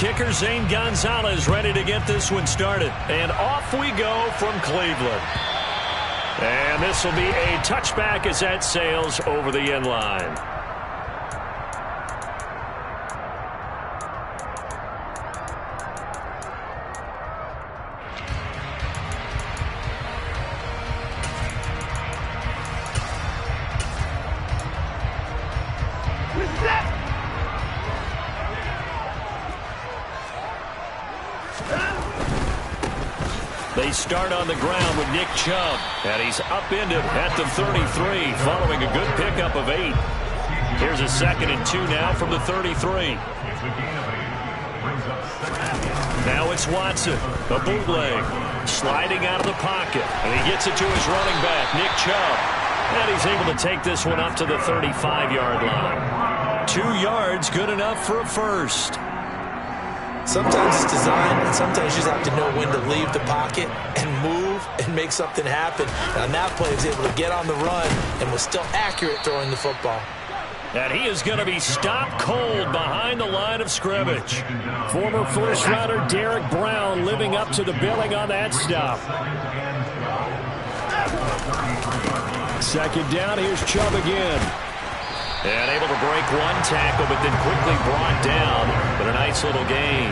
kicker Zane Gonzalez ready to get this one started. And off we go from Cleveland. And this will be a touchback as that sails over the end line. They start on the ground with Nick Chubb, and he's upended at the 33 following a good pickup of 8. Here's a 2nd and 2 now from the 33. Now it's Watson, a bootleg, sliding out of the pocket, and he gets it to his running back, Nick Chubb, and he's able to take this one up to the 35-yard line. 2 yards, good enough for a first. Sometimes it's designed, and sometimes you just have to know when to leave the pocket and move and make something happen. And on that play, he was able to get on the run and was still accurate throwing the football. And he is going to be stopped cold behind the line of scrimmage. Former first-rounder Derek Brown living up to the billing on that stop. 2nd down, here's Chubb again. And able to break one tackle, but then quickly brought down. But a nice little gain.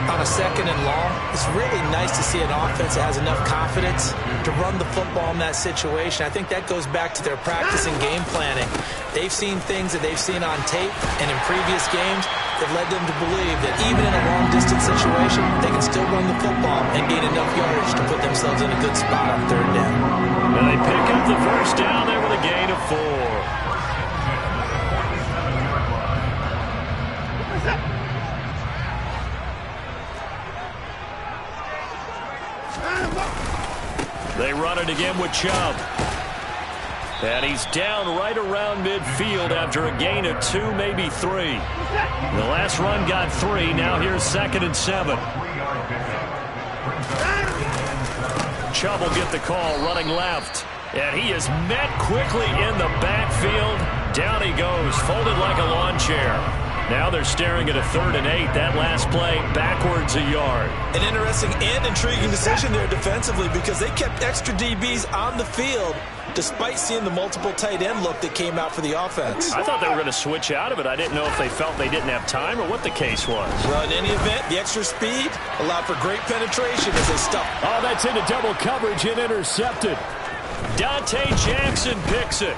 On a 2nd and long, it's really nice to see an offense that has enough confidence to run the football in that situation. I think that goes back to their practice and game planning. They've seen things that they've seen on tape and in previous games that led them to believe that even in a long-distance situation, they can still run the football and gain enough yardage to put themselves in a good spot on 3rd down. And they pick up the first down there with a gain of 4. They run it again with Chubb. And he's down right around midfield after a gain of 2, maybe 3. The last run got 3. Now here's 2nd and 7. Chubb will get the call running left. And he is met quickly in the backfield. Down he goes, folded like a lawn chair. Now they're staring at a 3rd and 8. That last play, backwards a yard. An interesting and intriguing decision there defensively because they kept extra DBs on the field despite seeing the multiple tight end look that came out for the offense. I thought they were going to switch out of it. I didn't know if they felt they didn't have time or what the case was. Well, in any event, the extra speed allowed for great penetration as they stuffed. Oh, that's into double coverage and intercepted. Dante Jackson picks it.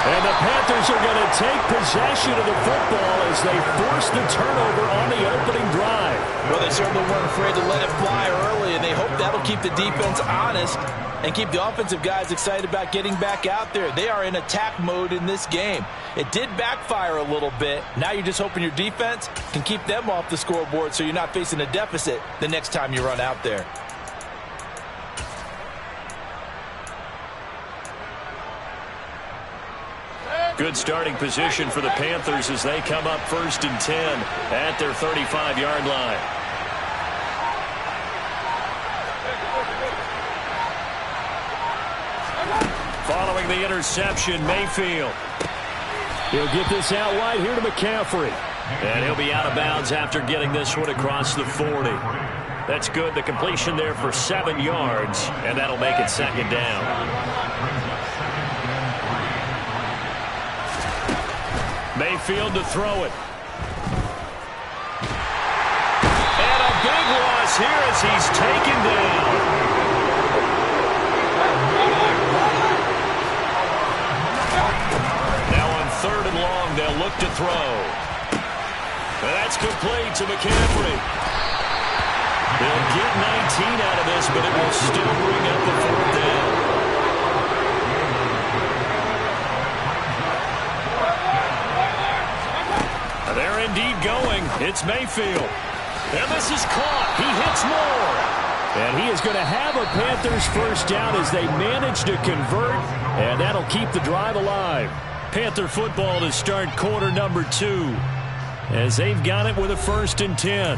And the Panthers are going to take possession of the football as they force the turnover on the opening drive. Well, they certainly weren't afraid to let it fly early, and they hope that'll keep the defense honest and keep the offensive guys excited about getting back out there. They are in attack mode in this game. It did backfire a little bit. Now you're just hoping your defense can keep them off the scoreboard so you're not facing a deficit the next time you run out there. Good starting position for the Panthers as they come up 1st and 10 at their 35-yard line. Following the interception, Mayfield. He'll get this out wide here to McCaffrey. And he'll be out of bounds after getting this one across the 40. That's good. The completion there for 7 yards, and that'll make it 2nd down. Mayfield to throw it. And a big loss here as he's taken down. Now on 3rd and long, they'll look to throw. And that's complete to McCaffrey. They'll get 19 out of this, but it will still bring up the 4th down. They're indeed going. It's Mayfield. And this is caught. He hits more. And he is going to have a Panthers first down as they manage to convert. And that'll keep the drive alive. Panther football to start quarter number 2. As they've got it with a 1st and 10.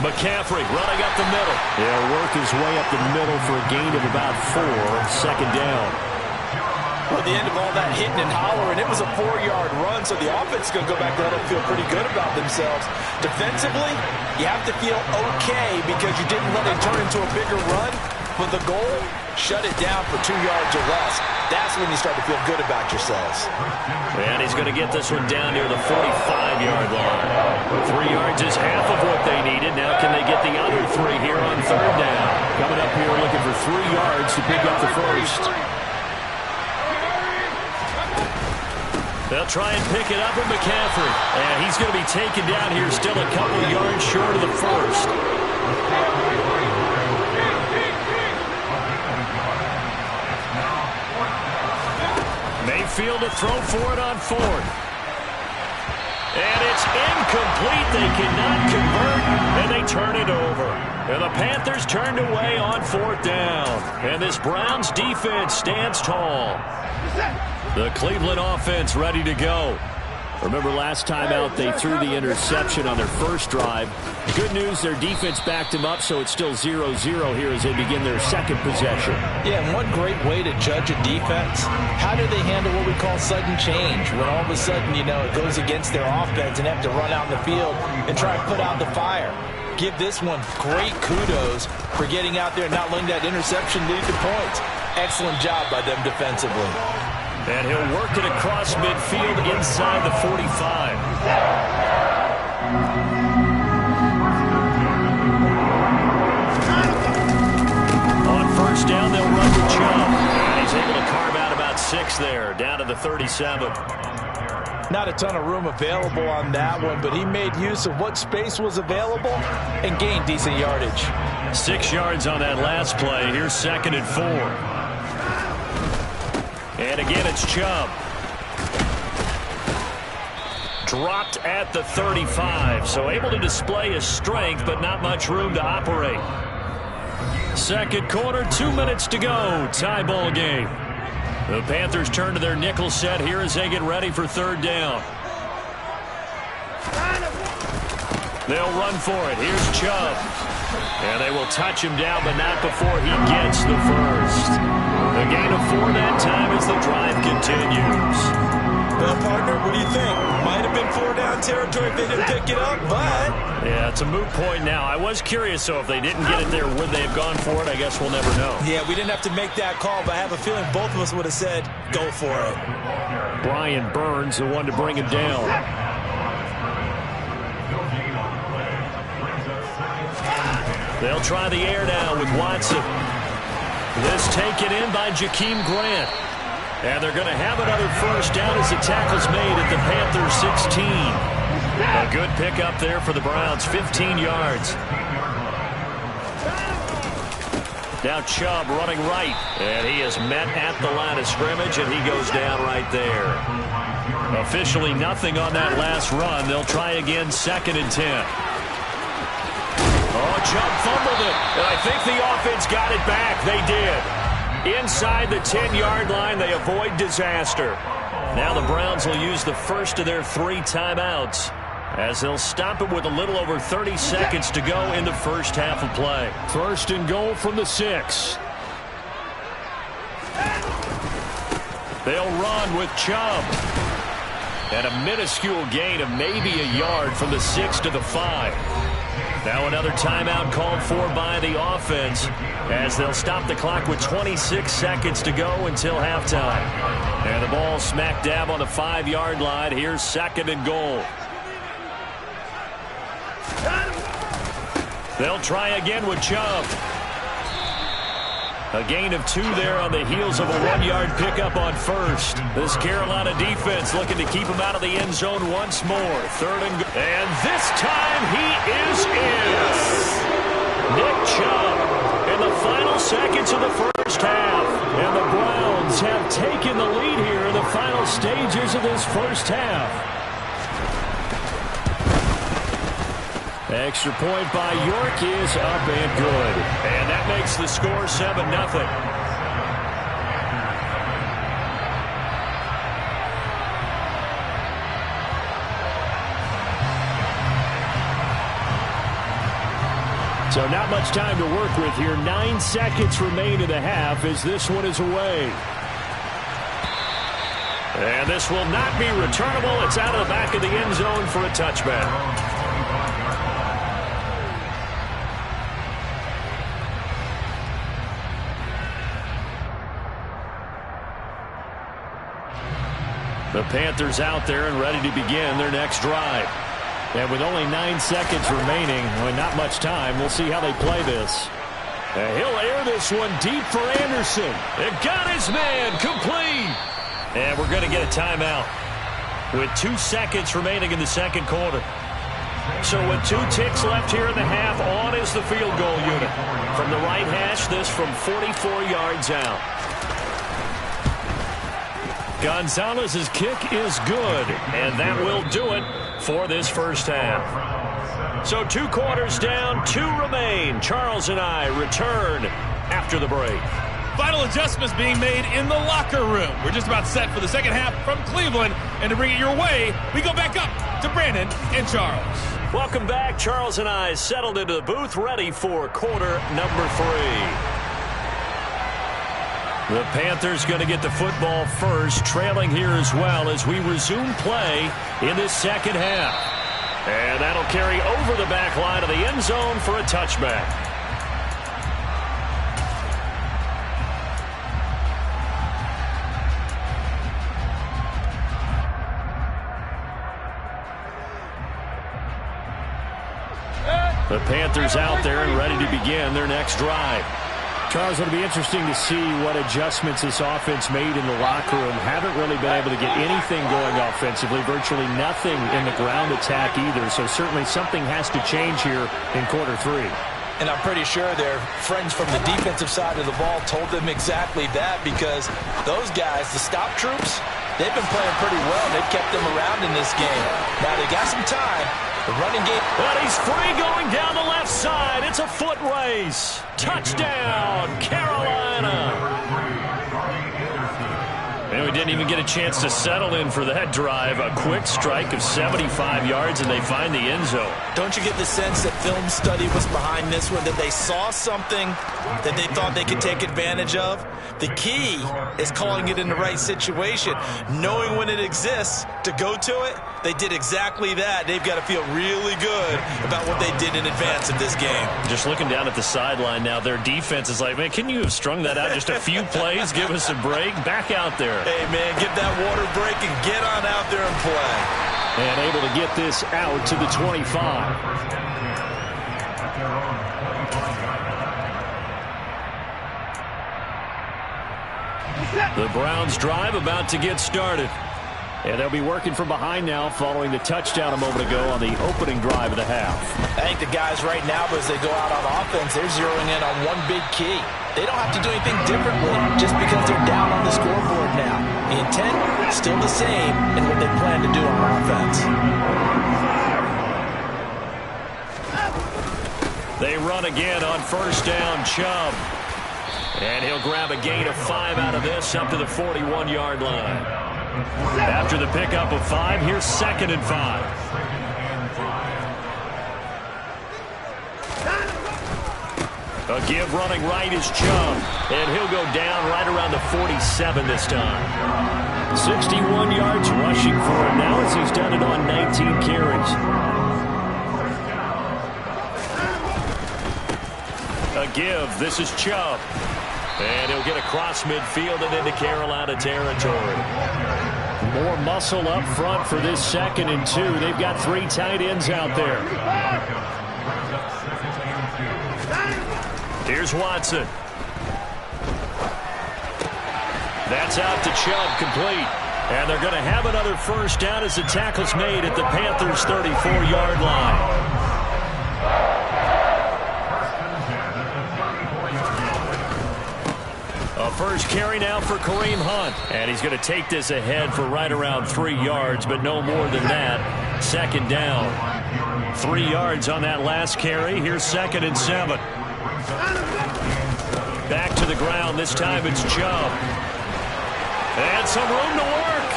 McCaffrey running up the middle. He'll work his way up the middle for a gain of about 4. Second down. Well, at the end of all that hitting and hollering, it was a 4-yard run, so the offense is going to go back there and feel pretty good about themselves. Defensively, you have to feel okay because you didn't let it turn into a bigger run, but the goal, shut it down for 2 yards or less. That's when you start to feel good about yourselves. And he's going to get this one down near the 45-yard line. 3 yards is half of what they needed. Now can they get the other 3 here on third down? Coming up here looking for 3 yards to pick up the first. They'll try and pick it up with McCaffrey. And he's going to be taken down here still a couple of yards short of the first. Mayfield to throw for it on 4th. And it's incomplete. They cannot convert, and they turn it over. And the Panthers turned away on 4th down. And this Browns defense stands tall. The Cleveland offense ready to go. Remember last time out they threw the interception on their first drive. Good news, their defense backed them up, so it's still 0-0 here as they begin their second possession. Yeah, and one great way to judge a defense, how do they handle what we call sudden change? When all of a sudden, you know, it goes against their offense and have to run out in the field and try and put out the fire. Give this one great kudos for getting out there and not letting that interception lead to points. Excellent job by them defensively. And he'll work it across midfield inside the 45. On first down, they'll run with Chubb. And he's able to carve out about 6 there, down to the 37. Not a ton of room available on that one, but he made use of what space was available and gained decent yardage. 6 yards on that last play. Here's 2nd and 4. And again, it's Chubb. Dropped at the 35, so able to display his strength, but not much room to operate. Second quarter, 2 minutes to go. Tie ball game. The Panthers turn to their nickel set here as they get ready for third down. They'll run for it. Here's Chubb. And they will touch him down, but not before he gets the first. A gain of 4 that time as the drive continues. Well, partner, what do you think? Might have been 4-down territory if they didn't pick it up, but... Yeah, it's a moot point now. I was curious, so if they didn't get it there, would they have gone for it? I guess we'll never know. Yeah, we didn't have to make that call, but I have a feeling both of us would have said, go for it. Brian Burns, the one to bring him down. They'll try the air now with Watson. This taken in by Jakeem Grant. And they're going to have another first down as the tackle's made at the Panthers 16. A good pickup there for the Browns, 15 yards. Now Chubb running right. And he is met at the line of scrimmage, and he goes down right there. Officially nothing on that last run. They'll try again, 2nd and 10. Oh, Chubb fumbled it, and I think the offense got it back. They did. Inside the 10-yard line, they avoid disaster. Now the Browns will use the first of their 3 timeouts as they'll stop it with a little over 30 seconds to go in the first half of play. First and goal from the 6. They'll run with Chubb. And a minuscule gain of maybe a yard from the 6 to the 5. Now another timeout called for by the offense as they'll stop the clock with 26 seconds to go until halftime. And the ball smack dab on the 5-yard line. Here's 2nd and goal. They'll try again with Chubb. A gain of 2 there on the heels of a 1-yard pickup on first. This Carolina defense looking to keep him out of the end zone once more. 3rd and goal. And this time he is in. Nick Chubb in the final seconds of the first half. And the Browns have taken the lead here in the final stages of this first half. Extra point by York is up and good. And that makes the score 7-0. So not much time to work with here. 9 seconds remain in the half as this one is away. And this will not be returnable. It's out of the back of the end zone for a touchback. The Panthers out there and ready to begin their next drive. And with only 9 seconds remaining, not much time, we'll see how they play this. And he'll air this one deep for Anderson. It got his man complete. And we're going to get a timeout with 2 seconds remaining in the second quarter. So with 2 ticks left here in the half, on is the field goal unit. From the right hash, this from 44 yards out. Gonzalez's kick is good, and that will do it for this first half. So 2 quarters down, 2 remain. Charles and I return after the break. Final adjustments being made in the locker room. We're just about set for the second half from Cleveland, and to bring it your way, we go back up to Brandon and Charles. Welcome back. Charles and I settled into the booth, ready for quarter number 3. The Panthers going to get the football first, trailing here as well as we resume play in this second half. And that'll carry over the back line of the end zone for a touchback. The Panthers out there and ready to begin their next drive. Charles, it'll be interesting to see what adjustments this offense made in the locker room. Haven't really been able to get anything going offensively, virtually nothing in the ground attack either. So certainly something has to change here in quarter 3. And I'm pretty sure their friends from the defensive side of the ball told them exactly that, because those guys, the stop troops, they've been playing pretty well. They've kept them around in this game. Now they got some time. The running game. But he's free going down the left side. It's a foot race. Touchdown, Carolina. And we didn't even get a chance to settle in for that drive. A quick strike of 75 yards, and they find the end zone. Don't you get the sense that film study was behind this one, that they saw something that they thought they could take advantage of? The key is calling it in the right situation, knowing when it exists to go to it. They did exactly that. They've got to feel really good about what they did in advance of this game. Just looking down at the sideline now, their defense is like, man, can you have strung that out just a few plays? Give us a break. Back out there. Hey, man, get that water break and get on out there and play. And able to get this out to the 25. The Browns drive about to get started. And they'll be working from behind now following the touchdown a moment ago on the opening drive of the half. I think the guys right now, as they go out on offense, they're zeroing in on one big key. They don't have to do anything differently just because they're down on the scoreboard now. The intent, still the same in what they plan to do on offense. They run again on first down, Chubb. And he'll grab a gain of 5 out of this up to the 41-yard line. After the pickup of 5, here's 2nd and 5. A give running right is Chubb. And he'll go down right around the 47 this time. 61 yards rushing for him now as he's done it on 19 carries. A give. This is Chubb. And he'll get across midfield and into Carolina territory. More muscle up front for this 2nd and 2. They've got 3 tight ends out there. Here's Watson. That's out to Chubb, complete. And they're going to have another first down as the tackle's made at the Panthers' 34-yard line. A first carry now for Kareem Hunt. And he's going to take this ahead for right around 3 yards, but no more than that. 2nd down. 3 yards on that last carry. Here's 2nd and 7. Back to the ground. This time it's Chubb. And some room to work.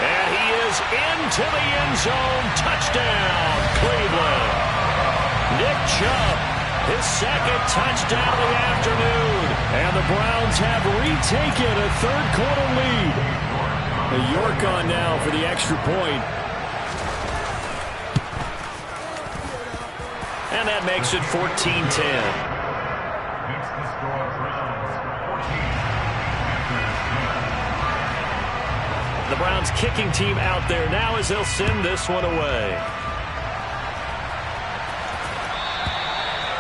And he is into the end zone. Touchdown, Cleveland. Nick Chubb His second touchdown of the afternoon. And the Browns have retaken a third-quarter lead. York on now for the extra point. And that makes it 14-10. The Browns kicking team out there now as they'll send this one away.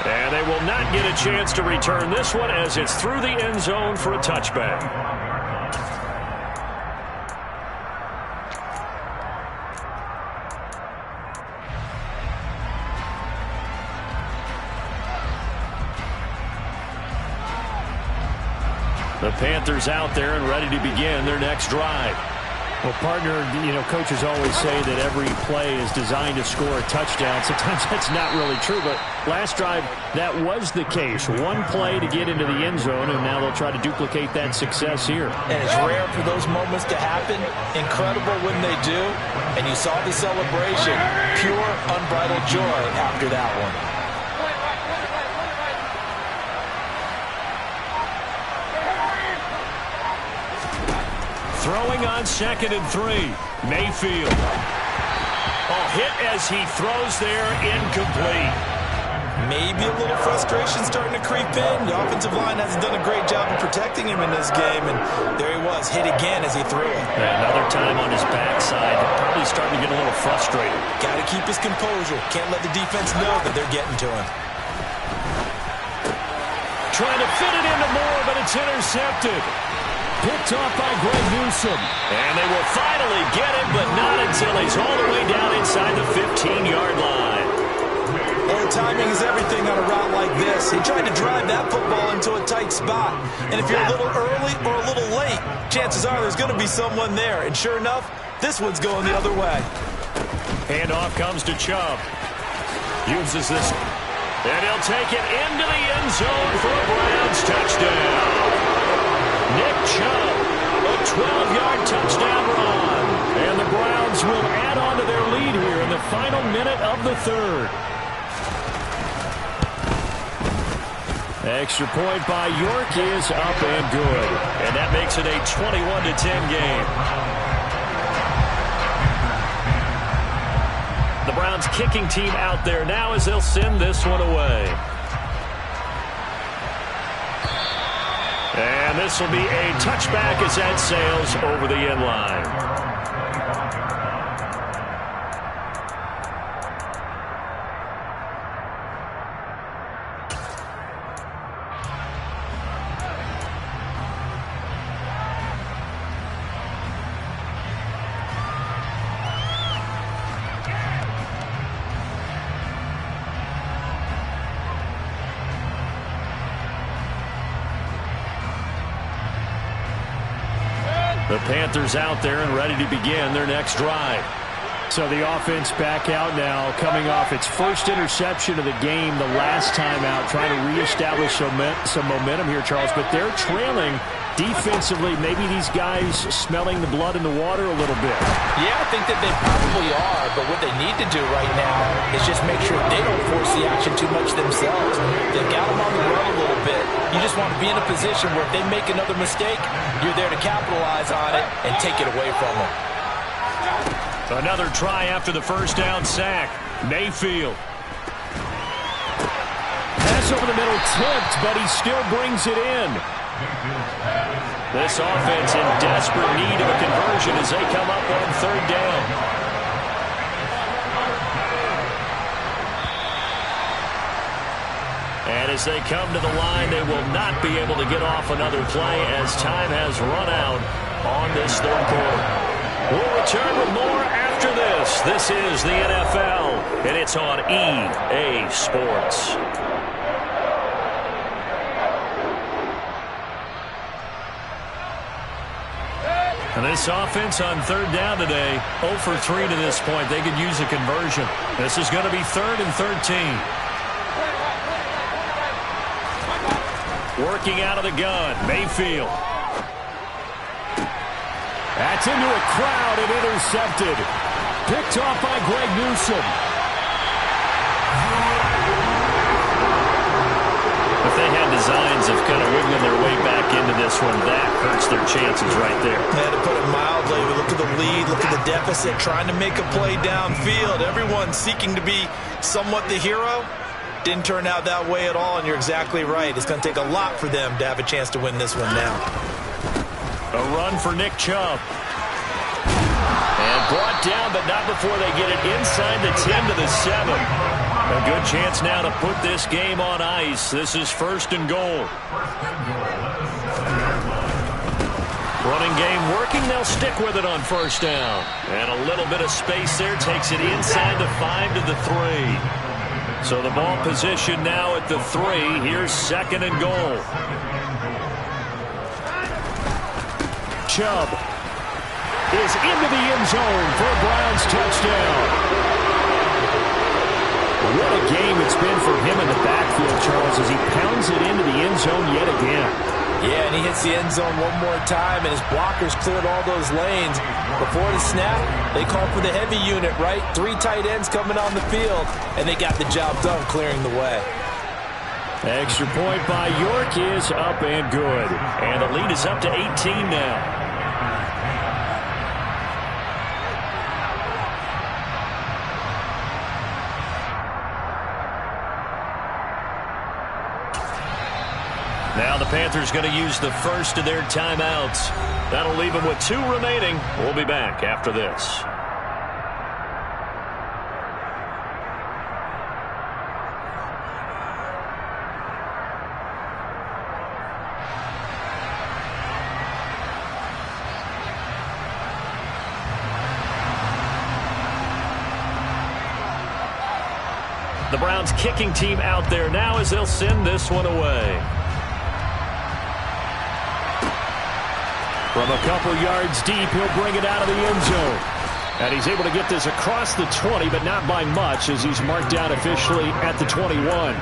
And they will not get a chance to return this one as it's through the end zone for a touchback. The Panthers out there and ready to begin their next drive. Well, partner, coaches always say that every play is designed to score a touchdown. Sometimes that's not really true, but last drive, that was the case. One play to get into the end zone, and now they'll try to duplicate that success here. And it's rare for those moments to happen. Incredible when they do. And you saw the celebration. Pure, unbridled joy after that one. Throwing on 2nd and 3. Mayfield. Oh, hit as he throws there, incomplete. Maybe a little frustration starting to creep in. The offensive line hasn't done a great job of protecting him in this game, and there he was, hit again as he threw it. Yeah, another time on his backside, probably starting to get a little frustrated. Got to keep his composure. Can't let the defense know that they're getting to him. Trying to fit it into Moore, but it's intercepted. Picked off by Greg Newsome. And they will finally get him, but not until he's all the way down inside the 15-yard line. Well, timing is everything on a route like this. He tried to drive that football into a tight spot. And if you're a little early or a little late, chances are there's going to be someone there. And sure enough, this one's going the other way. Handoff comes to Chubb. Uses this. And he'll take it into the end zone for a Browns touchdown. Nick Chubb, a 12-yard touchdown run. And the Browns will add on to their lead here in the final minute of the third. Extra point by York is up and good. And that makes it a 21-10 game. The Browns kicking team out there now as they'll send this one away. And this will be a touchback as that sails over the end line. The Panthers out there and ready to begin their next drive. So the offense back out now, coming off its first interception of the game the last time out, trying to reestablish some momentum here, Charles. But they're trailing defensively. Maybe these guys smelling the blood in the water a little bit. Yeah, I think that they probably are. But what they need to do right now is just make sure they don't force the action too much themselves. They've got them on the run a little bit. You just want to be in a position where if they make another mistake, you're there to capitalize on it and take it away from them. Another try after the first down sack. Mayfield. Pass over the middle tipped, but he still brings it in. This offense in desperate need of a conversion as they come up on third down. And as they come to the line, they will not be able to get off another play as time has run out on this third quarter. We'll return with more after this. This is the NFL, and it's on EA Sports. And this offense on third down today, 0 for 3 to this point. They could use a conversion. This is going to be 3rd and 13. Working out of the gun, Mayfield. That's into a crowd and intercepted. Picked off by Greg Newsome. this one. That hurts their chances right there. Yeah, to put it mildly, we look at the lead, look at the deficit, trying to make a play downfield. Everyone seeking to be somewhat the hero. Didn't turn out that way at all, and you're exactly right. It's going to take a lot for them to have a chance to win this one now. A run for Nick Chubb. And brought down, but not before they get it inside the 10 to the 7. A good chance now to put this game on ice. This is 1st and goal. Running game working. They'll stick with it on 1st down. And a little bit of space there takes it inside the 5 to the 3. So the ball position now at the 3. Here's 2nd and goal. Chubb is into the end zone for a Browns touchdown. What a game it's been for him in the backfield, Charles, as he pounds it into the end zone yet again. Yeah, and he hits the end zone one more time, and his blockers cleared all those lanes. Before the snap, they called for the heavy unit, right? 3 tight ends coming on the field, and they got the job done clearing the way. Extra point by York is up and good. And the lead is up to 18 now. Now the Panthers going to use the first of their timeouts. That'll leave them with 2 remaining. We'll be back after this. The Browns kicking team out there now as they'll send this one away. From a couple yards deep, he'll bring it out of the end zone. And he's able to get this across the 20, but not by much, as he's marked down officially at the 21.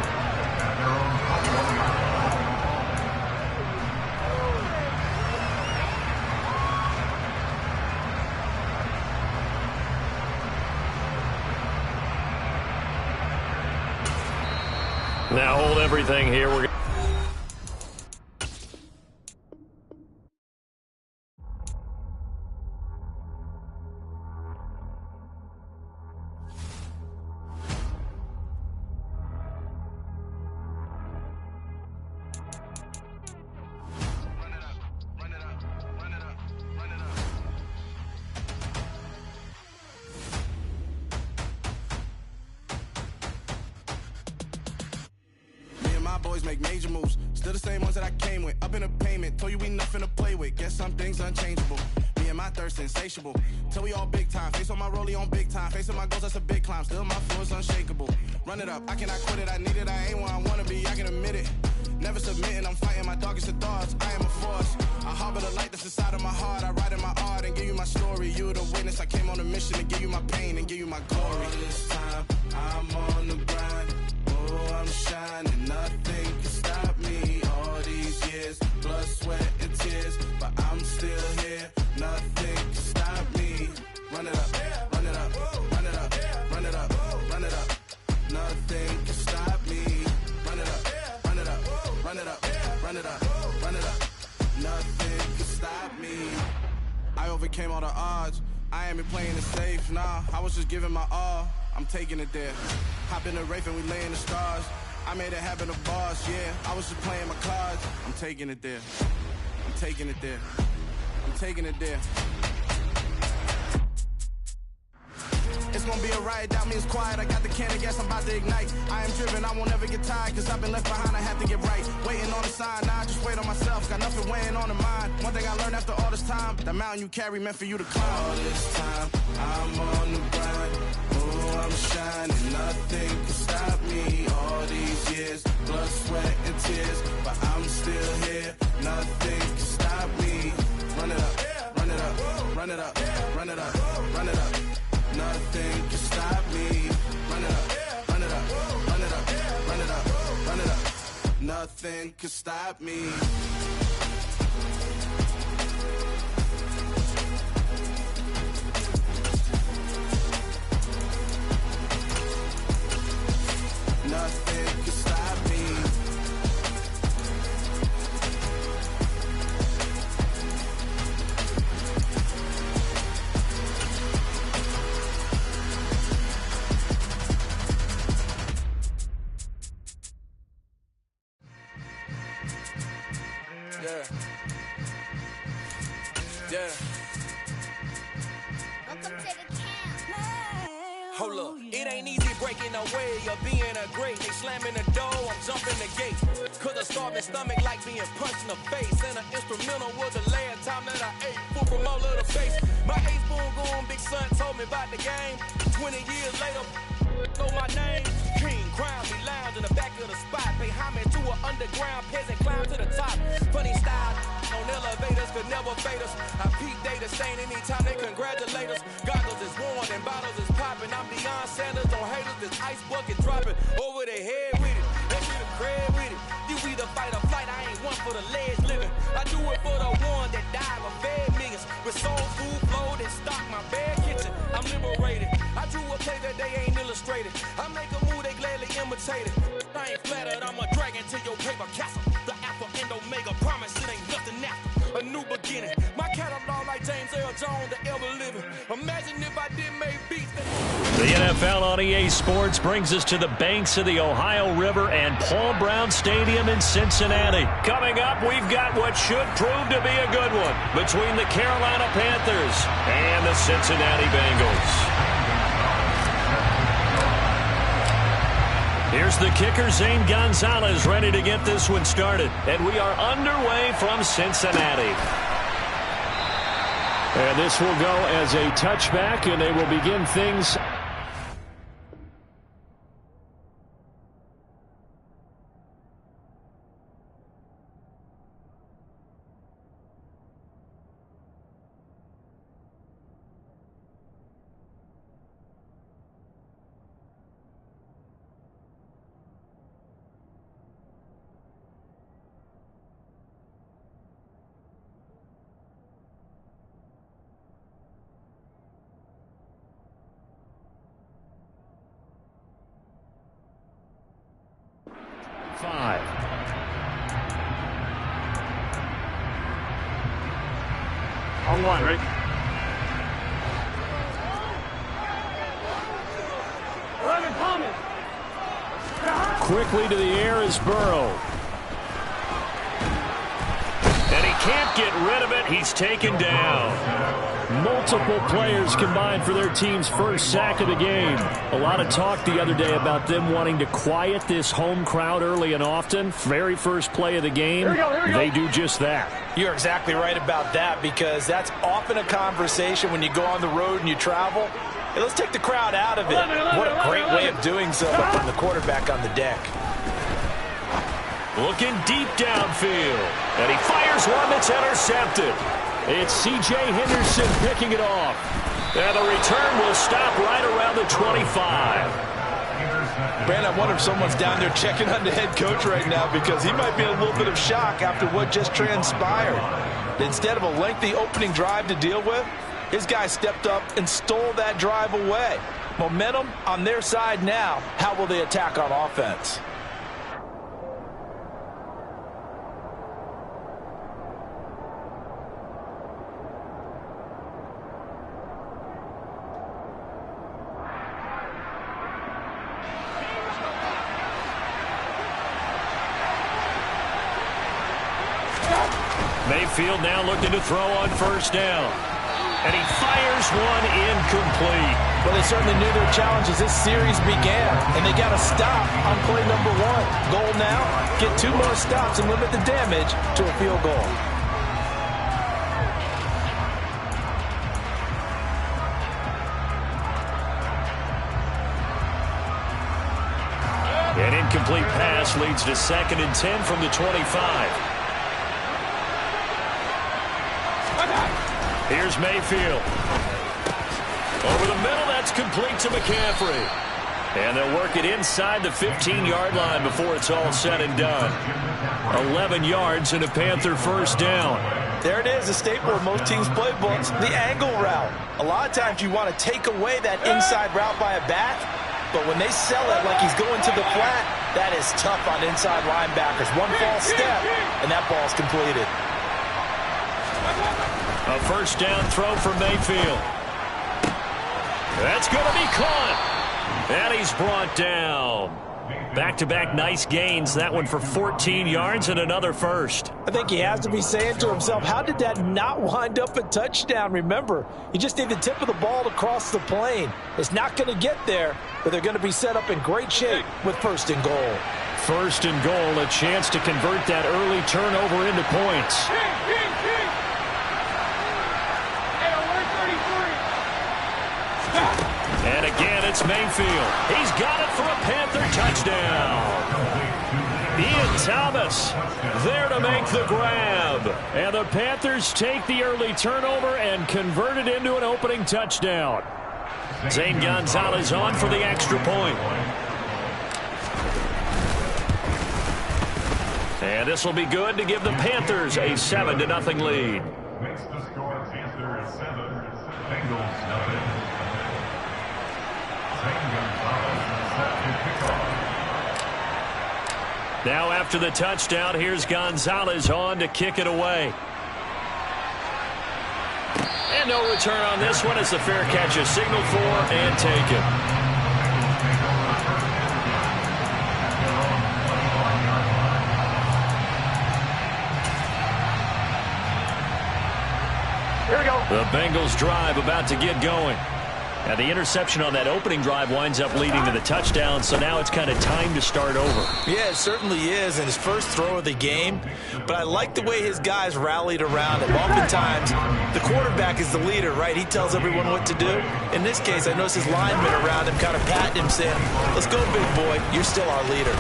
Now hold everything here. We're boys make major moves. Still the same ones that I came with. Up in the payment. Told you we nothing to play with. Guess some things unchangeable. Me and my thirst insatiable. Till we all big time. Face on my rollie on big time. Facing my goals, that's a big climb. Still my flow is unshakable. Run it up. I cannot quit it. I need it. I ain't where I wanna be. I can admit it. Never submitting. I'm fighting my darkest of thoughts. I am a force. I harbor the light that's inside of my heart. I write in my art and give you my story. You the witness. I came on a mission to give you my pain and give you my glory. All this time, I'm on the grind. Oh, I'm shining. Nothing can stop me. All these years, blood, sweat, and tears. But I'm still here. Nothing can stop me. Run it up, run it up, run it up, run it up, run it up. Nothing can stop me. Run it up, run it up, run it up, run it up, run it up. Nothing can stop me. I overcame all the odds. I ain't been playing it safe, nah. I was just giving my all. I'm taking it there. Hop in the Wraith and we lay in the stars. I made it happen to boss, yeah. I was just playing my cards. I'm taking it there. I'm taking it there. I'm taking it there. It's gonna be a riot, doubt me it's quiet. I got the can of gas, I'm about to ignite. I am driven, I won't ever get tired, cause I've been left behind, I have to get right. Waiting on the sign, now I just wait on myself. Got nothing weighing on the mind. One thing I learned after all this time, the mountain you carry meant for you to climb. All this time, I'm on the grind. Oh, I'm shining, nothing can stop me. All these years, blood, sweat, and tears. But I'm still here, nothing can stop me. Run it up, run it up, run it up, run it up, run it up. Nothing can stop me. Run it up, run it up, run it up, run it up, run it up. Nothing can stop me. Nothing can stop me. Yeah. Yeah. Welcome to the camp. Hold up, it ain't easy breaking away or being a great. They slamming the door, I'm jumping the gate. Cause a starving stomach like being punched in the face. And an instrumental was the last time that I ate. Food from all of the face. My ace spoon going, big son told me about the game. 20 years later, know my name. King, crown me, lounge in the back of the spot. Pay homage to an underground peasant, climb to the top. Funny style, on elevators could never fade us. I peep data stain anytime they congratulate us. Goggles is worn and bottles is popping. I'm Deion Sanders on haters, this ice bucket dropping over their head with it. They be the crab with it. You either fight or flight, I ain't one for the legs living. I do it for the one that died or fed millions. With soul food, flowed and stock my bad kitchen. I'm liberated. I drew a play that they ain't illustrated. I make a move, they gladly imitate it. I ain't flattered, I'm a dragon to your paper castle. The Alpha and Omega, promise it ain't nothing after. A new beginning. My catalog like James Earl Jones, the ever living. Imagine if I did make beats. The NFL on EA Sports brings us to the banks of the Ohio River and Paul Brown Stadium in Cincinnati. Coming up, we've got what should prove to be a good one between the Carolina Panthers and the Cincinnati Bengals. Here's the kicker, Zane Gonzalez, ready to get this one started. And we are underway from Cincinnati. And this will go as a touchback, and they will begin things. Five. On one, right? Quickly to the air is Burrow. And he can't get rid of it. He's taken down. Multiple players combined for their team's first sack of the game. A lot of talk the other day about them wanting to quiet this home crowd early and often. Very first play of the game, they do just that. You're exactly right about that, because that's often a conversation when you go on the road and you travel. Hey, let's take the crowd out of it. What a great way of doing so from the quarterback on the deck. Looking deep downfield. And he fires one that's intercepted. It's C.J. Henderson picking it off. And the return will stop right around the 25. Brandon, I wonder if someone's down there checking on the head coach right now, because he might be in a little bit of shock after what just transpired. Instead of a lengthy opening drive to deal with, his guy stepped up and stole that drive away. Momentum on their side now. How will they attack on offense? Mayfield now looking to throw on first down. And he fires one incomplete. Well, they certainly knew their challenge as this series began, and they got to stop on play number one. Goal now, get 2 more stops and limit the damage to a field goal. An incomplete pass leads to 2nd and 10 from the 25. Here's Mayfield. Over the middle, that's complete to McCaffrey. And they'll work it inside the 15-yard line before it's all said and done. 11 yards and a Panther first down. There it is, a staple of most teams' playbooks, the angle route. A lot of times you want to take away that inside route by a back, but when they sell it like he's going to the flat, that is tough on inside linebackers. One false step, and that ball's completed. A first down throw for Mayfield. That's going to be caught. And he's brought down. Back-to-back nice gains. That one for 14 yards and another first. I think he has to be saying to himself, how did that not wind up a touchdown? Remember, you just need the tip of the ball to cross the plane. It's not going to get there, but they're going to be set up in great shape with 1st and goal. 1st and goal, a chance to convert that early turnover into points. And again, it's Mayfield. He's got it for a Panther touchdown. Ian Thomas there to make the grab. And the Panthers take the early turnover and convert it into an opening touchdown. Zane Gonzalez on for the extra point. And this will be good to give the Panthers a 7-0 lead. Makes the score Panthers 7, Bengals nothing. Now after the touchdown, here's Gonzalez on to kick it away. And no return on this one as the fair catch is signaled for and taken. Here we go. The Bengals drive about to get going. And the interception on that opening drive winds up leading to the touchdown, so now it's kind of time to start over. Yeah, it certainly is, and his first throw of the game. But I like the way his guys rallied around him. Oftentimes, the quarterback is the leader, right? He tells everyone what to do. In this case, I noticed his linemen around him kind of patting him, saying, let's go, big boy. You're still our leader.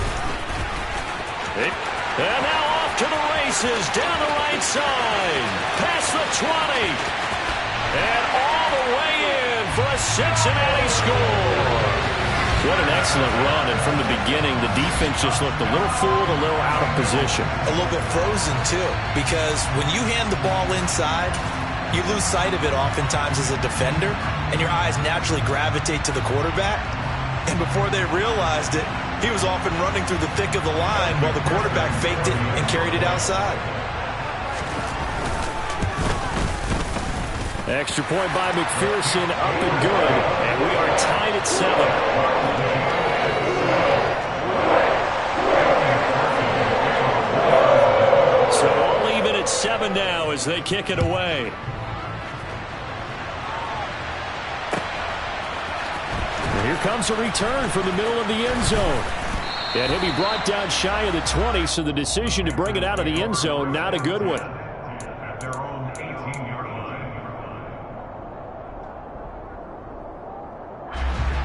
And now off to the races, down the right side. Past the 20. And all the way in for a Cincinnati score. What an excellent run, and from the beginning, the defense just looked a little fooled, a little out of position. A little bit frozen, too, because when you hand the ball inside, you lose sight of it oftentimes as a defender, and your eyes naturally gravitate to the quarterback. And before they realized it, he was off and running through the thick of the line while the quarterback faked it and carried it outside. Extra point by McPherson, up and good, and we are tied at 7. So all even at 7 now as they kick it away. And here comes a return from the middle of the end zone. And he'll be brought down shy of the 20, so the decision to bring it out of the end zone, not a good one.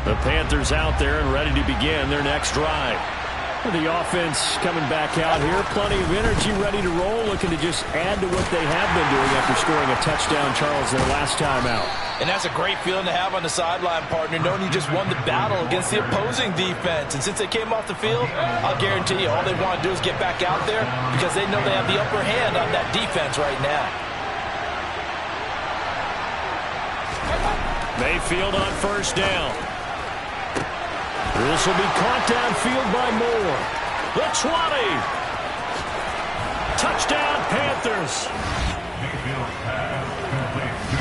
The Panthers out there and ready to begin their next drive. The offense coming back out here. Plenty of energy, ready to roll, looking to just add to what they have been doing after scoring a touchdown, Charles, their last time out. And that's a great feeling to have on the sideline, partner, knowing you just won the battle against the opposing defense. And since they came off the field, I'll guarantee you all they want to do is get back out there because they know they have the upper hand on that defense right now. Mayfield on first down. This will be caught downfield by Moore. The 20. Touchdown, Panthers.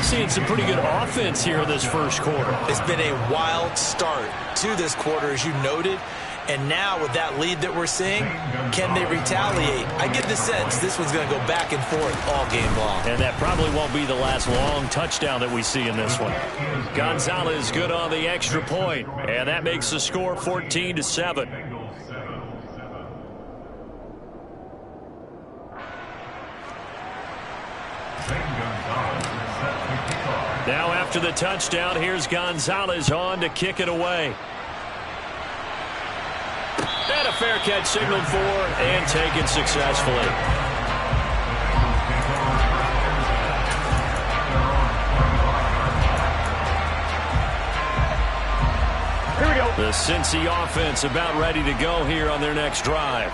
Seeing some pretty good offense here this first quarter. It's been a wild start to this quarter, as you noted. And now with that lead that we're seeing, can they retaliate? I get the sense this one's going to go back and forth all game long. And that probably won't be the last long touchdown that we see in this one. Gonzalez good on the extra point, and that makes the score 14-7. Now after the touchdown, here's Gonzalez on to kick it away. And a fair catch signaled for and taken successfully. Here we go. The Cincy offense about ready to go here on their next drive.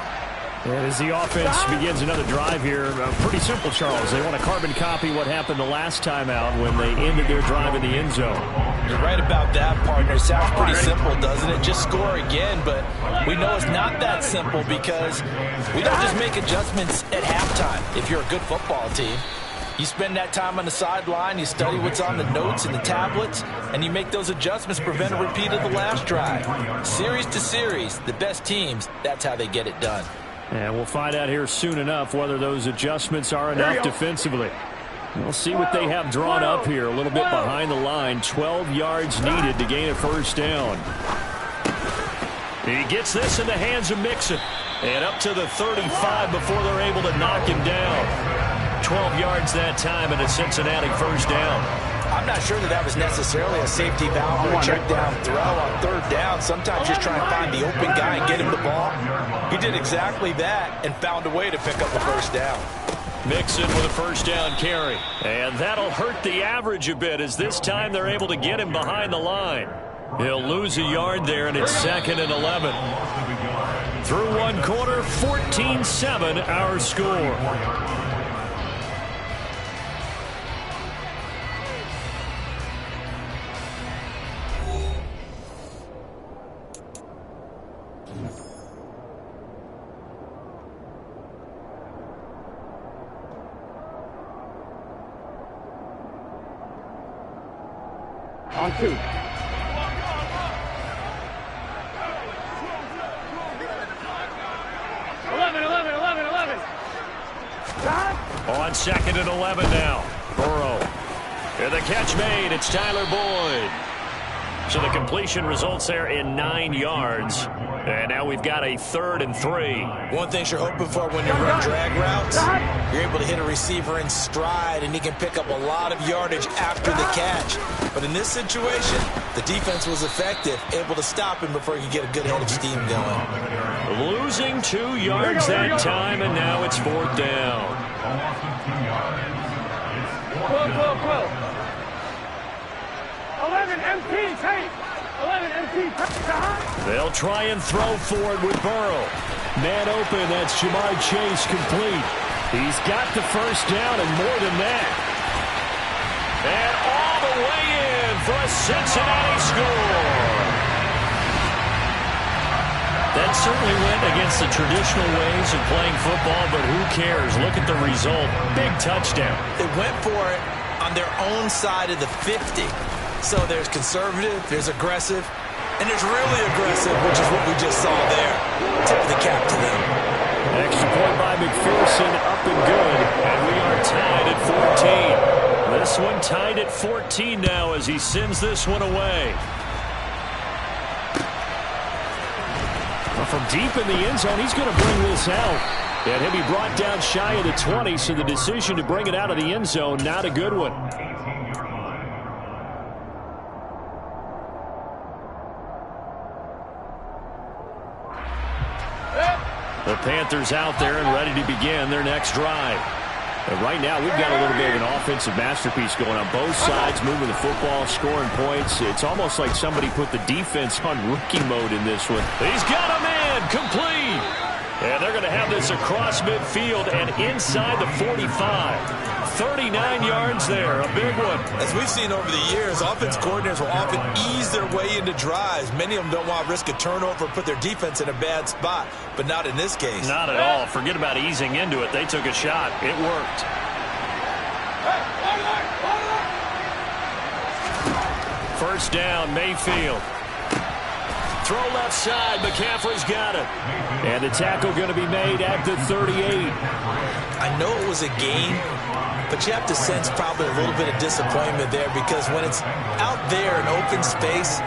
And as the offense begins another drive here, pretty simple, Charles. They want to carbon copy what happened the last time out when they ended their drive in the end zone. You're right about that, partner. Sounds pretty simple, doesn't it? Just score again, but we know it's not that simple because we don't just make adjustments at halftime. If you're a good football team, You spend that time on the sideline, you study what's on the notes and the tablets, and you make those adjustments to prevent a repeat of the last drive. Series to series, the best teams, that's how they get it done. And we'll find out here soon enough whether those adjustments are enough defensively. We'll see what they have drawn up here. A little bit behind the line. 12 yards needed to gain a first down. He gets this in the hands of Mixon. And up to the 35 before they're able to knock him down. 12 yards that time and a Cincinnati first down. I'm not sure that was necessarily a safety valve or a check down throw on third down. Sometimes just try and find the open guy and get him the ball. He did exactly that and found a way to pick up the first down. Mixon with a first down carry. And that'll hurt the average a bit as this time they're able to get him behind the line. He'll lose a yard there, and it's 2nd and 11. Through one quarter, 14-7 our score. On 2. On 2nd and 11 now. Burrow. And the catch made. It's Tyler Boyd. So the completion results there in 9 yards. And now we've got a 3rd and 3. One thing you're hoping for when you run drag routes, you're able to hit a receiver in stride, and he can pick up a lot of yardage after the catch. But in this situation, the defense was effective, able to stop him before he could get a good head of steam going. Losing 2 yards that time, and now it's 4th down. Quill. 11 MT tape. 11 MT tape. They'll try and throw for it with Burrow. Man open, that's Jamar Chase complete. He's got the first down and more than that. And all the way in for a Cincinnati score. That certainly went against the traditional ways of playing football, but who cares? Look at the result. Big touchdown. They went for it on their own side of the 50. So there's conservative, there's aggressive, and there's really aggressive, which is what we just saw there. Tip of the cap to them. Extra point by McPherson, up and good, and we are tied at 14. This one tied at 14 now as he sends this one away. Well, from deep in the end zone, he's going to bring this out. And he'll be brought down shy of the 20, so the decision to bring it out of the end zone, not a good one. The Panthers out there and ready to begin their next drive. And right now, we've got a little bit of an offensive masterpiece going on both sides, moving the football, scoring points. It's almost like somebody put the defense on rookie mode in this one. He's got a man complete. And they're going to have this across midfield and inside the 45. 39 yards there, a big one. As we've seen over the years, offense coordinators will often ease their way into drives. Many of them don't want to risk a turnover or put their defense in a bad spot, but not in this case. Not at all. Forget about easing into it. They took a shot. It worked. First down, Mayfield. Throw left side. McCaffrey's got it. And the tackle going to be made at the 38. I know it was a game, but you have to sense probably a little bit of disappointment there because when it's out there in open space,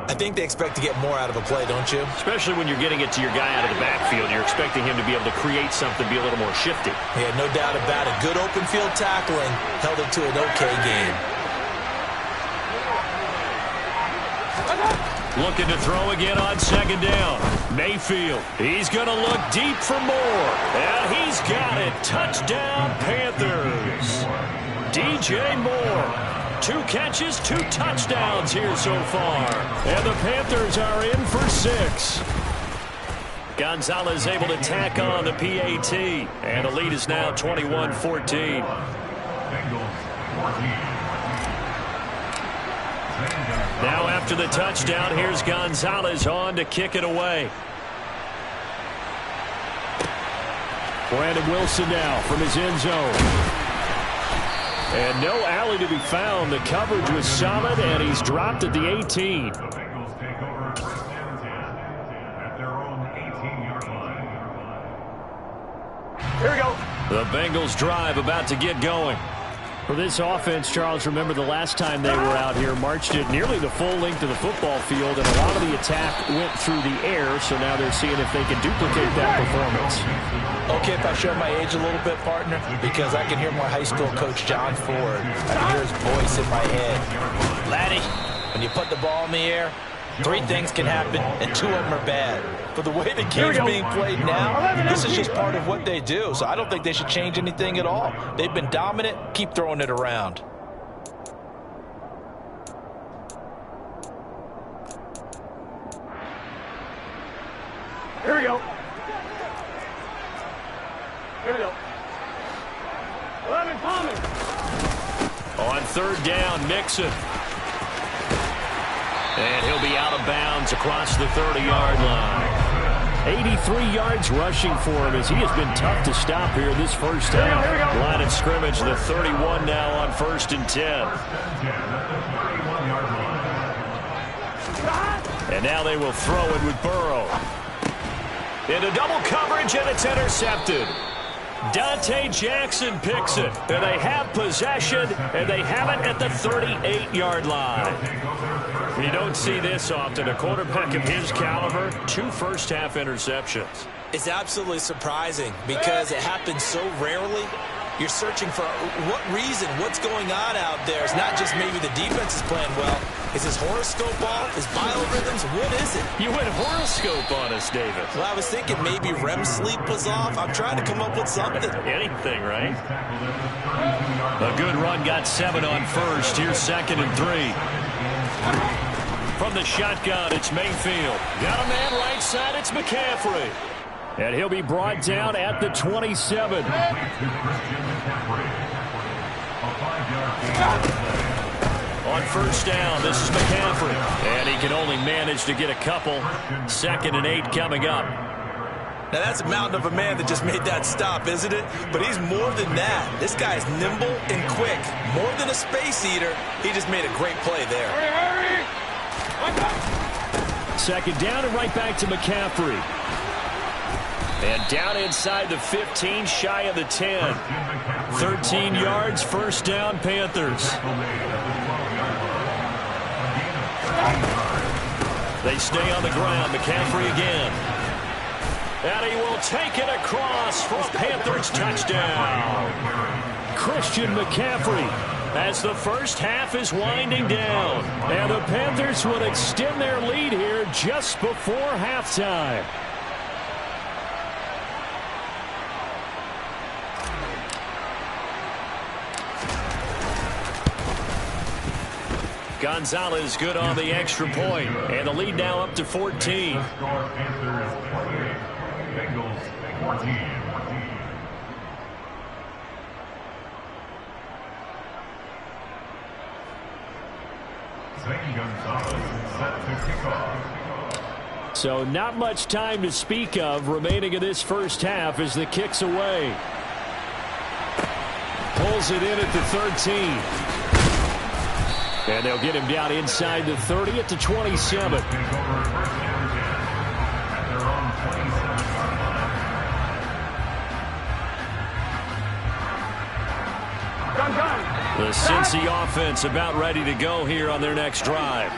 I think they expect to get more out of a play, don't you? Especially when you're getting it to your guy out of the backfield. You're expecting him to be able to create something, be a little more shifty. Yeah, no doubt about it. Good open field tackling held it to an okay game. Looking to throw again on second down. Mayfield, he's going to look deep for more. And he's got it. Touchdown, Panthers. DJ Moore. 2 catches, 2 touchdowns here so far. And the Panthers are in for 6. Gonzalez able to tack on the PAT. And the lead is now 21-14. Now after the touchdown, here's Gonzalez on to kick it away. Brandon Wilson now from his end zone. And no alley to be found. The coverage was solid, and he's dropped at the 18. The Bengals take over first and 10 at their own 18-yard line. Here we go. The Bengals drive about to get going. For this offense, Charles, remember the last time they were out here, marched it nearly the full length of the football field, and a lot of the attack went through the air, so now they're seeing if they can duplicate that performance. Okay, if I show my age a little bit, partner, because I can hear my high school coach, John Ford. I can hear his voice in my head. Laddie, when you put the ball in the air, 3 things can happen, and 2 of them are bad. But the way the game's being played now, this is just part of what they do. So I don't think they should change anything at all. They've been dominant. Keep throwing it around. Here we go. Here we go. 11 Palmer. On 3rd down, Mixon. And he'll be out of bounds across the 30-yard line. 83 yards rushing for him as he has been tough to stop here this first half. Line of scrimmage, the 31 now on 1st and 10. And now they will throw it with Burrow. Into double coverage, and it's intercepted. Dante Jackson picks it, and they have possession, and they have it at the 38-yard line. You don't see this often. A quarterback of his caliber, 2 first-half interceptions. It's absolutely surprising because it happens so rarely. You're searching for what reason, what's going on out there. It's not just maybe the defense is playing well. Is his horoscope off? His biorhythms? What is it? You went horoscope on us, David. Well, I was thinking maybe REM sleep was off. I'm trying to come up with something. Anything, right? A good run got 7 on 1st. Here's 2nd and 3. From the shotgun, it's Mayfield. Got a man right side, it's McCaffrey. And he'll be brought down at the 27. On 1st down, this is McCaffrey. And he can only manage to get a couple. 2nd and 8 coming up. Now, that's a mountain of a man that just made that stop, isn't it? But he's more than that. This guy's nimble and quick. More than a space eater. He just made a great play there. Hurry, hurry. 2nd down and right back to McCaffrey. And down inside the 15, shy of the 10. 13 yards, 1st down, Panthers. They stay on the ground. McCaffrey again. And he will take it across for a Panthers touchdown. Christian McCaffrey as the first half is winding down. And the Panthers will extend their lead here just before halftime. Gonzalez good on the extra point, and the lead now up to 14. Panthers 28, Bengals 14. Zane Gonzalez set to kick off. So not much time to speak of remaining in this first half as the kick's away. Pulls it in at the 13. And they'll get him down inside the 30 at the 27. The Cincy offense about ready to go here on their next drive.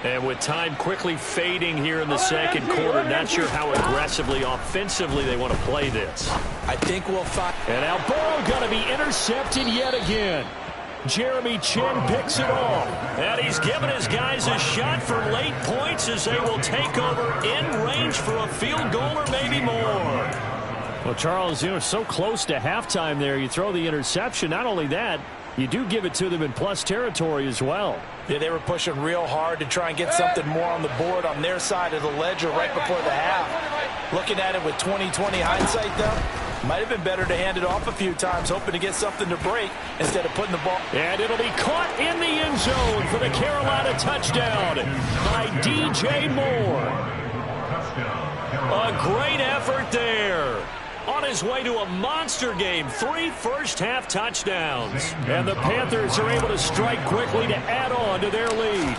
And with time quickly fading here in the 2nd quarter, not sure how aggressively, offensively they want to play this. I think we'll find. And now Burrow going to be intercepted yet again. Jeremy Chin picks it off. And he's given his guys a shot for late points as they will take over in range for a field goal or maybe more. Well, Charles, so close to halftime there. You throw the interception. Not only that, you do give it to them in plus territory as well. Yeah, they were pushing real hard to try and get something more on the board on their side of the ledger right before the half. Looking at it with 20/20 hindsight, though, might have been better to hand it off a few times, hoping to get something to break instead of putting the ball. And it'll be caught in the end zone for the Carolina touchdown by DJ Moore. A great effort there. on his way to a monster game. 3 first-half touchdowns. And the Panthers are able to strike quickly to add on to their lead.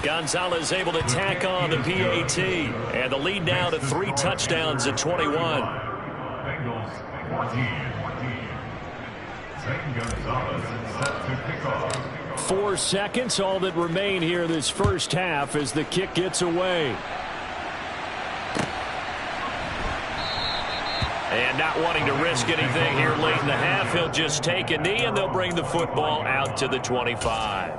Gonzalez able to tack on the PAT. And the lead now to 3 touchdowns at 21. Bengals 14. Zane Gonzalez set to kick off. 4 seconds, all that remain here this first half as the kick gets away. And not wanting to risk anything here late in the half, he'll just take a knee and they'll bring the football out to the 25.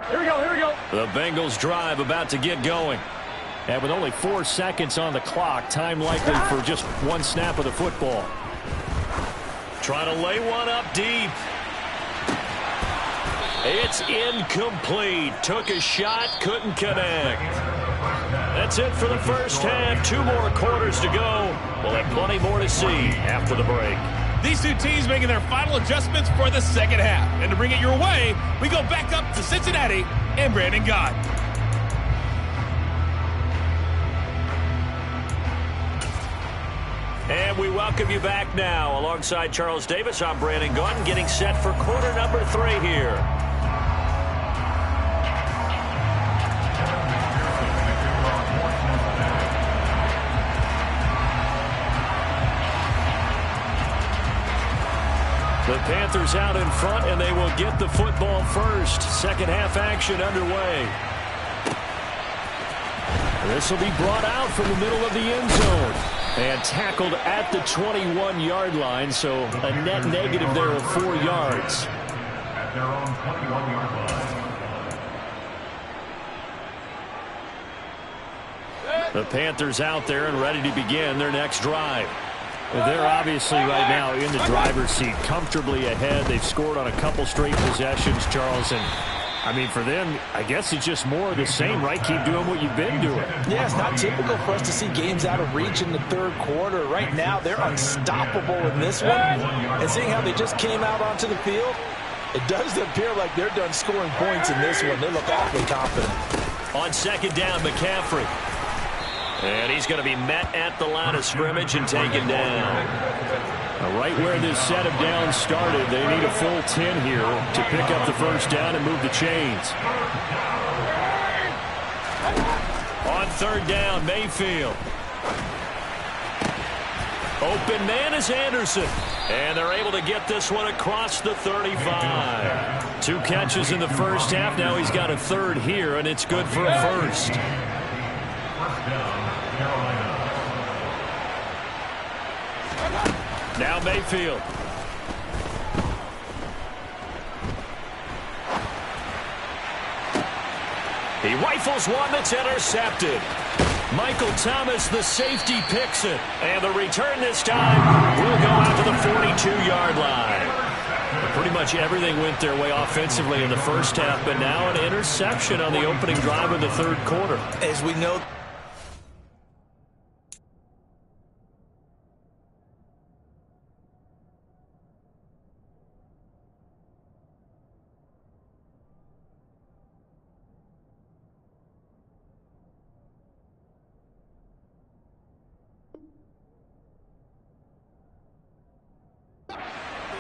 Here we go, here we go. The Bengals drive about to get going. And with only 4 seconds on the clock, time likely for just 1 snap of the football. Trying to lay one up deep. It's incomplete. Took a shot, couldn't connect. That's it for the first half. 2 more quarters to go. We'll have plenty more to see after the break. These 2 teams making their final adjustments for the second half. And to bring it your way, we go back up to Cincinnati and Brandon Gott. And we welcome you back now. Alongside Charles Davis, I'm Brandon Gott, getting set for quarter number 3 here. The Panthers out in front, and they will get the football first. Second half action underway. This will be brought out from the middle of the end zone. And tackled at the 21-yard line, so a net negative there of 4 yards. At their own 21-yard line. The Panthers out there and ready to begin their next drive. They're obviously right now in the driver's seat, comfortably ahead. They've scored on a couple straight possessions, Charles. And, I mean, for them, I guess it's just more of the same, right? Keep doing what you've been doing. Yeah, it's not typical for us to see games out of reach in the 3rd quarter. Right now, they're unstoppable in this one. And seeing how they just came out onto the field, it does appear like they're done scoring points in this one. They look awfully confident. On second down, McCaffrey. And he's going to be met at the line of scrimmage and taken down. Right where this set of downs started, they need a full 10 here to pick up the first down and move the chains. On third down, Mayfield. Open man is Anderson. And they're able to get this one across the 35. 2 catches in the first half. Now he's got a 3rd here, and it's good for a first. Now Mayfield. He rifles one that's intercepted. Michael Thomas, the safety, picks it. And the return this time will go out to the 42-yard line. Pretty much everything went their way offensively in the first half, but now an interception on the opening drive of the 3rd quarter. As we know,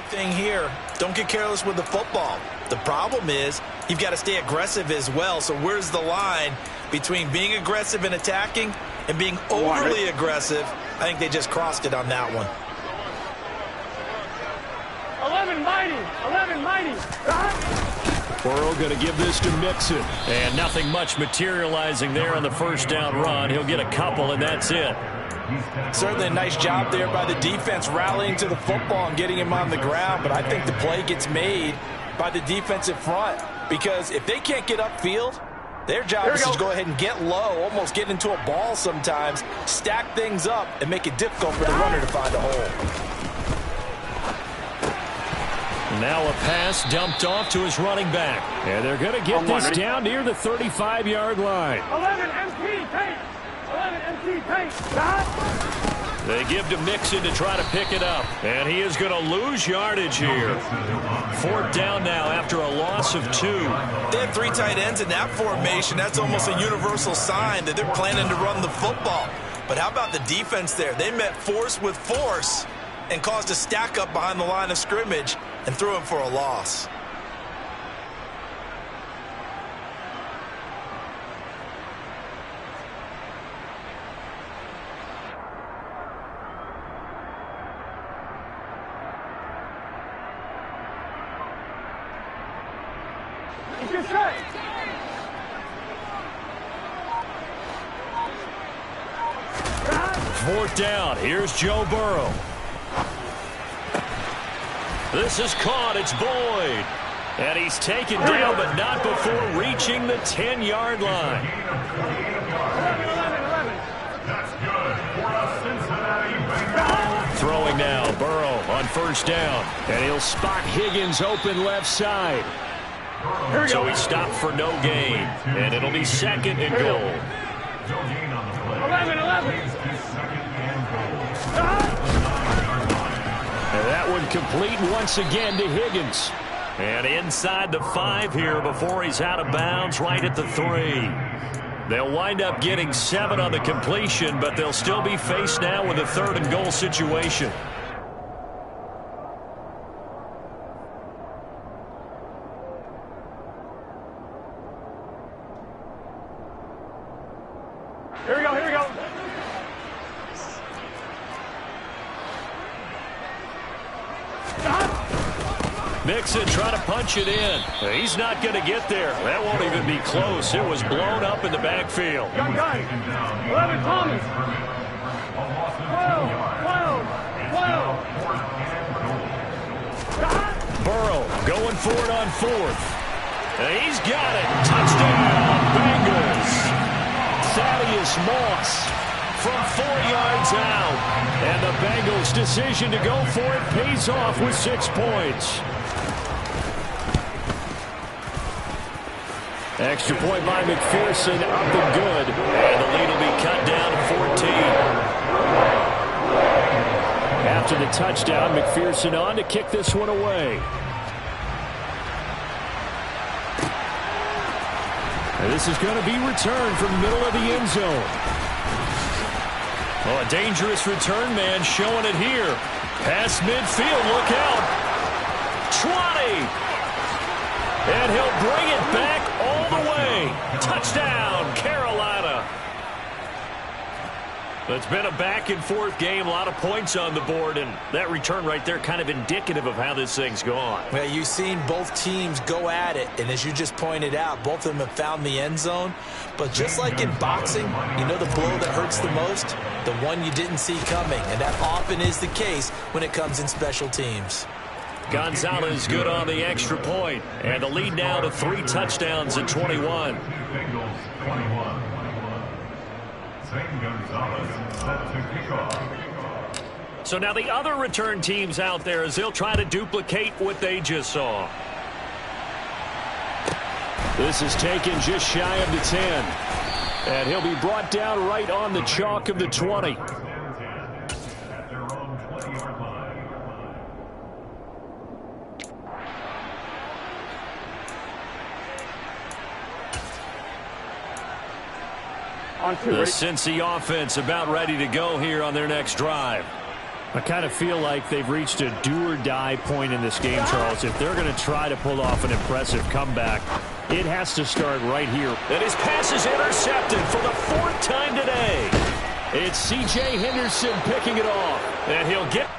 thing here, don't get careless with the football. The problem is you've got to stay aggressive as well. So where's the line between being aggressive and attacking and being overly aggressive? I think they just crossed it on that one. 11 mighty, 11 mighty. Burrow going to give this to Mixon. And nothing much materializing there on the first down run. He'll get a couple, and that's it. Certainly a nice job there by the defense rallying to the football and getting him on the ground, but I think the play gets made by the defensive front because if they can't get upfield, their job is to go ahead and get low, almost get into a ball sometimes, stack things up, and make it difficult for the runner to find a hole. Now a pass dumped off to his running back. And they're going to get this down near the 35-yard line. 11 MT, take. 11 MT, take. They give to Mixon to try to pick it up. And he is going to lose yardage here. 4th down now after a loss of 2. They have 3 tight ends in that formation. That's almost a universal sign that they're planning to run the football. But how about the defense there? They met force with force and caused a stack up behind the line of scrimmage and threw him for a loss. Fourth down. Here's Joe Burrow. This is caught. It's Boyd. And he's taken down, but not before reaching the 10-yard line. That's good for a Cincinnati Bengals. Throwing now. Burrow on 1st down. And he'll spot Higgins open left side. So he stopped for no gain. And it'll be 2nd and goal. No gain on the play. 11. And that one complete once again to Higgins. And inside the 5 here before he's out of bounds, right at the 3. They'll wind up getting 7 on the completion, but they'll still be faced now with a 3rd and goal situation. Here we go. Mixon trying to punch it in. He's not going to get there. That won't even be close. It was blown up in the backfield. Young guy. 11 Thomas. 12. Burrow going for it on 4th. And he's got it. Touchdown, Bengals. Thaddeus Moss from 4 yards out. And the Bengals' decision to go for it pays off with 6 points. Extra point by McPherson, up and good. And the lead will be cut down to 14. After the touchdown, McPherson on to kick this one away. And this is going to be returned from the middle of the end zone. Oh, a dangerous return man showing it here. Past midfield, look out. 20. And he'll bring it back all the way. Touchdown, Carolina. It's been a back-and-forth game, a lot of points on the board, and that return right there kind of indicative of how this thing's gone. Well, you've seen both teams go at it, and as you just pointed out, both of them have found the end zone. But just like in boxing, you know the blow that hurts the most? The one you didn't see coming, and that often is the case when it comes in special teams. Gonzalez good on the extra point, and the lead now to 3 touchdowns at 21. Bengals 21. Zane Gonzalez set to kick off. So now the other return teams out there as they'll try to duplicate what they just saw. This is taken just shy of the 10. And he'll be brought down right on the chalk of the 20. At their own 20-yard line. The Cincy offense about ready to go here on their next drive. I kind of feel like they've reached a do-or-die point in this game, Charles. If they're going to try to pull off an impressive comeback, it has to start right here. And his pass is intercepted for the 4th time today. It's C.J. Henderson picking it off. And he'll get...